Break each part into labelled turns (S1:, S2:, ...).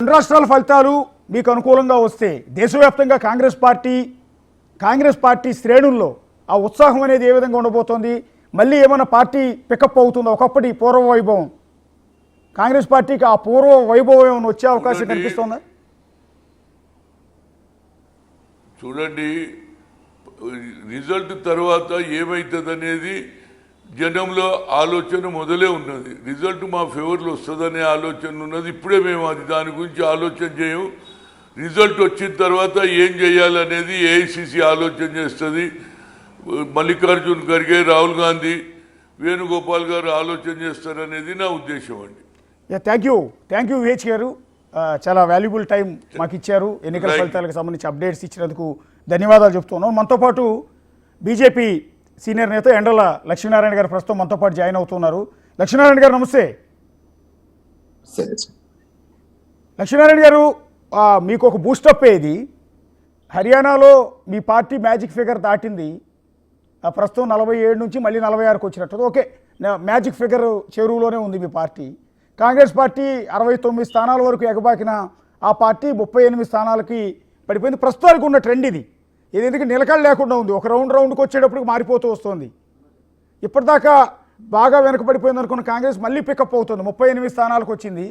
S1: రెండు రాష్ట్రాల ఫలితాలు మీకు అనుకూలంగా వస్తే దేశవ్యాప్తంగా కాంగ్రెస్ పార్టీ శ్రేణుల్లో ఆ ఉత్సాహం అనేది ఏ విధంగా ఉండబోతోంది? మళ్ళీ ఏమైనా పార్టీ పికప్ అవుతుందో? ఒకప్పటి పూర్వ వైభవం కాంగ్రెస్ పార్టీకి ఆ పూర్వ వైభవం ఏమైనా వచ్చే అవకాశం కనిపిస్తుందా?
S2: చూడండి, రిజల్ట్ తర్వాత ఏమవుతుంది అనేది జనంలో ఆలోచన మొదలే ఉన్నది. రిజల్ట్ మా ఫేవర్లో వస్తుందనే ఆలోచన ఉన్నది. ఇప్పుడే మేము దాని గురించి ఆలోచన చేయం. రిజల్ట్ వచ్చిన తర్వాత ఏం చేయాలనేది ఏఐసిసి ఆలోచన చేస్తుంది. మల్లికార్జున్ ఖర్గే, రాహుల్ గాంధీ, వేణుగోపాల్ గారు ఆలోచన చేస్తారనేది నా ఉద్దేశం అండి.
S1: థ్యాంక్ యూ విహెచ్ గారు, చాలా వాల్యుబుల్ టైం మాకు ఇచ్చారు. ఎన్నికల ఫలితాలకు సంబంధించి అప్డేట్స్ ఇచ్చినందుకు ధన్యవాదాలు చెప్తున్నాం. మనతో పాటు బీజేపీ సీనియర్ నేత ఎండల లక్ష్మీనారాయణ గారు ప్రస్తుతం మనతో పాటు జాయిన్ అవుతున్నారు. లక్ష్మీనారాయణ గారు నమస్తే. లక్ష్మీనారాయణ గారు, మీకు ఒక బూస్టప్ ఏది? హర్యానాలో మీ పార్టీ మ్యాజిక్ ఫిగర్ దాటింది. ప్రస్తుతం 47 నుంచి మళ్ళీ 46కు వచ్చినట్టు. ఓకే, మ్యాజిక్ ఫిగర్ చెరువులోనే ఉంది మీ పార్టీ. కాంగ్రెస్ పార్టీ 69 స్థానాల వరకు ఎగబాకిన ఆ పార్టీ 38 స్థానాలకి పడిపోయింది. ప్రస్తుతానికి ఉన్న ట్రెండ్ ఇది ఎందుకంటే నిలకడ లేకుండా ఉంది. ఒక రౌండ్కి వచ్చేటప్పటికి మారిపోతూ వస్తుంది. ఇప్పటిదాకా బాగా వెనకబడిపోయింది అనుకున్న కాంగ్రెస్ మళ్ళీ పికప్ అవుతుంది, 38 స్థానాలకు వచ్చింది.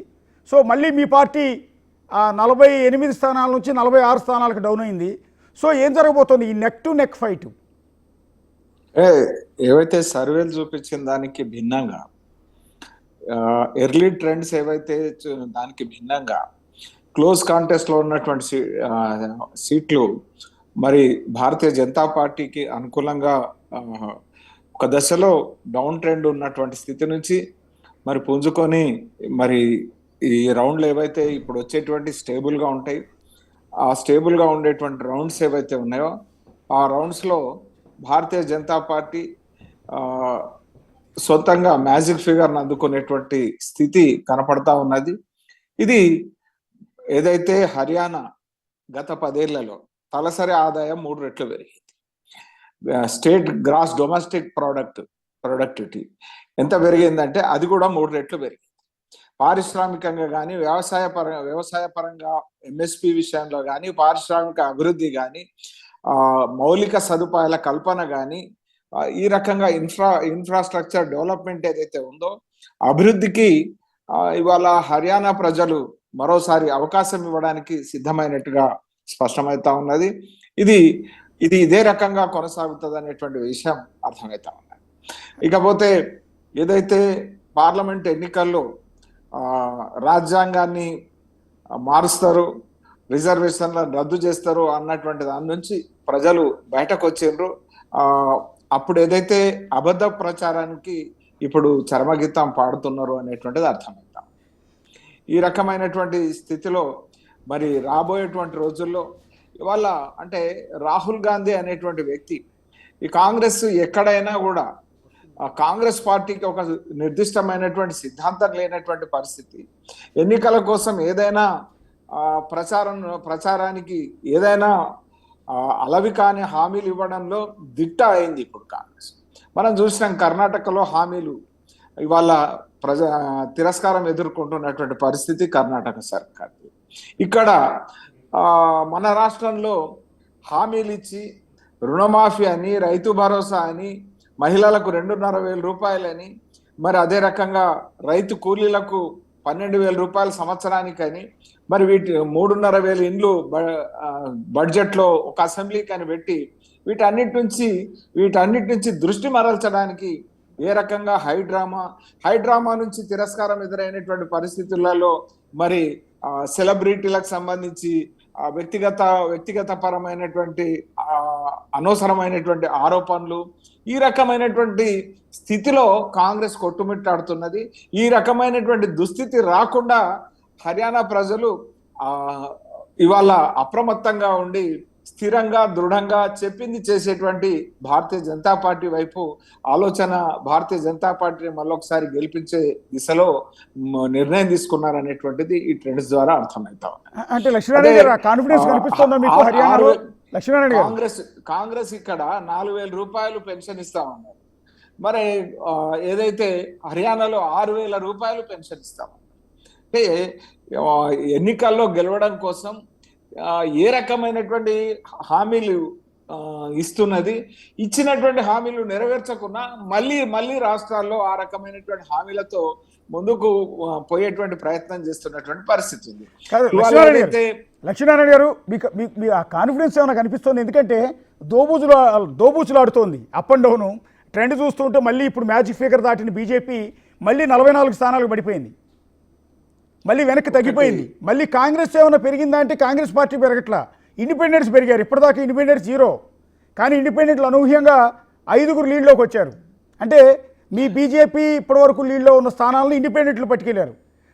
S1: సో మళ్ళీ మీ పార్టీ 48 స్థానాల నుంచి 46 స్థానాలకు డౌన్ అయింది. సో ఏం జరగబోతోంది ఈ నెక్ టు నెక్ ఫైట్?
S3: ఏవైతే సర్వేలు చూపించిన దానికి భిన్నంగా, ఎర్లీ ట్రెండ్స్ ఏవైతే దానికి భిన్నంగా క్లోజ్ కాంటెస్ట్ లో ఉన్నటువంటి సీట్లు మరి భారతీయ జనతా పార్టీకి అనుకూలంగా ఒక దశలో డౌన్ ట్రెండ్ ఉన్నటువంటి స్థితి నుంచి మరి పుంజుకొని మరి ఈ రౌండ్లు ఏవైతే ఇప్పుడు వచ్చేటువంటి స్టేబుల్గా ఉంటాయి, ఆ స్టేబుల్గా ఉండేటువంటి రౌండ్స్ ఏవైతే ఉన్నాయో ఆ రౌండ్స్లో భారతీయ జనతా పార్టీ సొంతంగా మ్యాజిక్ ఫిగర్ను అందుకునేటువంటి స్థితి కనపడతా ఉన్నది. ఇది ఏదైతే హర్యానా గత 10 ఏళ్లలో తలసరి ఆదాయం 3 రెట్లు పెరిగింది. స్టేట్ గ్రాస్ డొమెస్టిక్ ప్రొడక్టివిటీ ఎంత పెరిగిందంటే అది కూడా 3 రెట్లు పెరిగింది. పారిశ్రామికంగా కానీ వ్యవసాయ పరంగా ఎంఎస్పి విషయంలో కానీ, పారిశ్రామిక అభివృద్ధి కానీ, మౌలిక సదుపాయాల కల్పన కానీ, ఈ రకంగా ఇన్ఫ్రాస్ట్రక్చర్ డెవలప్మెంట్ ఏదైతే ఉందో అభివృద్ధికి ఇవాళ హర్యానా ప్రజలు మరోసారి అవకాశం ఇవ్వడానికి సిద్ధమైనట్టుగా స్పష్టమవుతా ఉన్నది. ఇది ఇదే రకంగా కొనసాగుతుంది అనేటువంటి విషయం అర్థమవుతా ఉన్నది. ఇకపోతే ఏదైతే పార్లమెంట్ ఎన్నికల్లో రాజ్యాంగాన్ని మారుస్తారు, రిజర్వేషన్లను రద్దు చేస్తారు అన్నటువంటి దాని నుంచి ప్రజలు బయటకు వచ్చిండ్రు. అప్పుడు ఏదైతే అబద్ధ ప్రచారానికి ఇప్పుడు చరమగీతం పాడుతున్నారు అనేటువంటిది అర్థమవుతాం. ఈ రకమైనటువంటి స్థితిలో మరి రాబోయేటువంటి రోజుల్లో ఇవాళ అంటే రాహుల్ గాంధీ అనేటువంటి వ్యక్తి ఈ కాంగ్రెస్ ఎక్కడైనా కూడా కాంగ్రెస్ పార్టీకి ఒక నిర్దిష్టమైనటువంటి సిద్ధాంతం లేనటువంటి పరిస్థితి, ఎన్నికల కోసం ఏదైనా ప్రచారానికి ఏదైనా అలవి కాని హామీలు ఇవ్వడంలో దిట్ట అయింది ఇప్పుడు కాంగ్రెస్. మనం చూసినాం కర్ణాటకలో హామీలు ఇవాళ తిరస్కారం ఎదుర్కొంటున్నటువంటి పరిస్థితి కర్ణాటక సర్కార్. ఇక్కడ మన రాష్ట్రంలో హామీలు ఇచ్చి రుణమాఫీ అని, రైతు భరోసా అని, మహిళలకు 2,500 రూపాయలని, మరి అదే రకంగా రైతు కూలీలకు 12,000 రూపాయల సంవత్సరానికని, మరి 3,500 ఇండ్లు బడ్జెట్ లో ఒక అసెంబ్లీకి అని పెట్టి వీటన్నిటి నుంచి దృష్టి మరల్చడానికి ఏ రకంగా హైడ్రామా నుంచి తిరస్కారం ఎదురైనటువంటి పరిస్థితులలో మరి సెలబ్రిటీలకు సంబంధించి వ్యక్తిగత పరమైనటువంటి అనవసరమైనటువంటి ఆరోపణలు, ఈ రకమైనటువంటి స్థితిలో కాంగ్రెస్ కొట్టుమిట్టాడుతున్నది. ఈ రకమైనటువంటి దుస్థితి రాకుండా హర్యానా ప్రజలు ఇవాళ అప్రమత్తంగా ఉండి స్థిరంగా దృఢంగా చెప్పింది చేసేటువంటి భారతీయ జనతా పార్టీ వైపు ఆలోచన, భారతీయ జనతా పార్టీని మళ్ళొకసారి గెలిపించే దిశలో నిర్ణయం తీసుకున్నారనేటువంటిది ఈ ట్రెండ్స్ ద్వారా అర్థమవుతా ఉంది. కాంగ్రెస్ ఇక్కడ 4,000 రూపాయలు పెన్షన్ ఇస్తామన్నారు. మరి ఏదైతే హర్యానాలో 6,000 రూపాయలు పెన్షన్ ఇస్తామన్నారు. అంటే ఆ, ఎన్నికల్లో గెలవడం కోసం ఆ, ఏ రకమైనటువంటి హామీలు ఆ, ఇస్తున్నది, ఇచ్చినటువంటి హామీలు నెరవేర్చకుండా మళ్ళీ మళ్ళీ రాష్ట్రాల్లో ఆ రకమైనటువంటి హామీలతో ముందుకు పోయేటువంటి ప్రయత్నం చేస్తున్నటువంటి పరిస్థితి ఉంది.
S1: కాదు
S3: ఇవాళ
S1: లక్ష్మీనారాయణ గారు,
S3: ఏదైతే
S1: లక్ష్మీనారాయణ గారు మీ ఆ కాన్ఫిడెన్స్ ఏమైనా కనిపిస్తుంది? ఎందుకంటే దోబూచులాడుతోంది అప్ అండ్ డౌను ట్రెండ్ చూస్తుంటే. మళ్ళీ ఇప్పుడు మ్యాజిక్ ఫిగర్ దాటిన బీజేపీ మళ్ళీ 44 స్థానాలకు పడిపోయింది, మళ్ళీ వెనక్కి తగ్గిపోయింది. మళ్ళీ కాంగ్రెస్ ఏమైనా పెరిగిందా అంటే కాంగ్రెస్ పార్టీ పెరగట్లా, ఇండిపెండెంట్స్ పెరిగారు. ఇప్పటిదాకా ఇండిపెండెంట్స్ 0, కానీ ఇండిపెండెంట్లు అనూహ్యంగా 5 లీడ్లోకి వచ్చారు. అంటే మీ బీజేపీ ఇప్పటివరకు లీడ్లో ఉన్న స్థానాలను ఇండిపెండెంట్లు పట్టుకెళ్ళారు.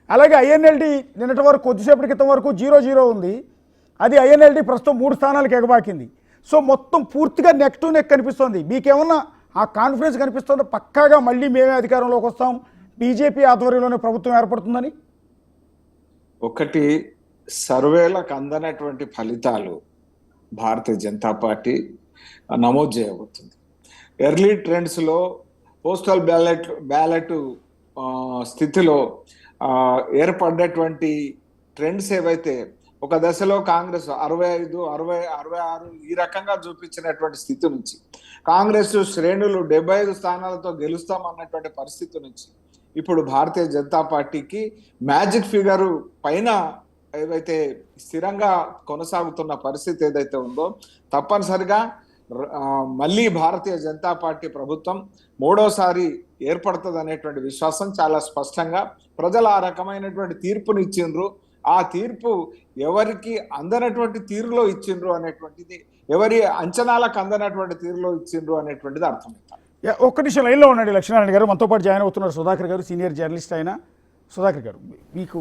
S1: అలాగే ఐఎన్ఎల్డి నిన్నటి వరకు కొద్దిసేపటి క్రితం వరకు 0-0 ఉంది, అది ఐఎన్ఎల్డి ప్రస్తుతం 3 స్థానాలకు ఎగబాకింది. సో మొత్తం పూర్తిగా నెక్ టు నెక్ కనిపిస్తోంది. మీకేమన్నా ఆ కాన్ఫిడెన్స్ కనిపిస్తుందో పక్కాగా మళ్ళీ మేమే అధికారంలోకి వస్తాం, బీజేపీ ఆధ్వర్యంలోనే ప్రభుత్వం ఏర్పడుతుందని?
S3: ఒకటి, సర్వేలకు అందనటువంటి ఫలితాలు భారతీయ జనతా పార్టీ నమోదు చేయబోతుంది. ఎర్లీ ట్రెండ్స్లో పోస్టల్ బ్యాలెట్ స్థితిలో ఏర్పడ్డటువంటి ట్రెండ్స్ ఏవైతే ఒక దశలో కాంగ్రెస్ 65, 60, 66 ఈ రకంగా చూపించినటువంటి స్థితి నుంచి, కాంగ్రెస్ శ్రేణులు 75 స్థానాలతో గెలుస్తామన్నటువంటి పరిస్థితి నుంచి ఇప్పుడు భారతీయ జనతా పార్టీకి మ్యాజిక్ ఫిగర్ పైన ఏవైతే స్థిరంగా కొనసాగుతున్న పరిస్థితి ఏదైతే ఉందో, తప్పనిసరిగా మళ్ళీ భారతీయ జనతా పార్టీ ప్రభుత్వం మూడోసారి ఏర్పడుతుంది అనేటువంటి విశ్వాసం చాలా స్పష్టంగా ప్రజలు ఆ రకమైనటువంటి తీర్పుని ఇచ్చిండ్రు. ఆ తీర్పు ఎవరికి అందనటువంటి తీరులో ఇచ్చిండ్రు అనేటువంటిది, ఎవరి అంచనాలకు అందనటువంటి తీరులో ఇచ్చిండ్రు అనేటువంటిది అర్థమవుతుంది.
S1: ఒక్క నిమిషం లైన్లో ఉండండి లక్ష్మీనారాయణ గారు. మనతో పాటు జాయిన్ అవుతున్నారు సుధాకర్ గారు, సీనియర్ జర్నలిస్ట్ అయిన సుధాకర్ గారు. మీకు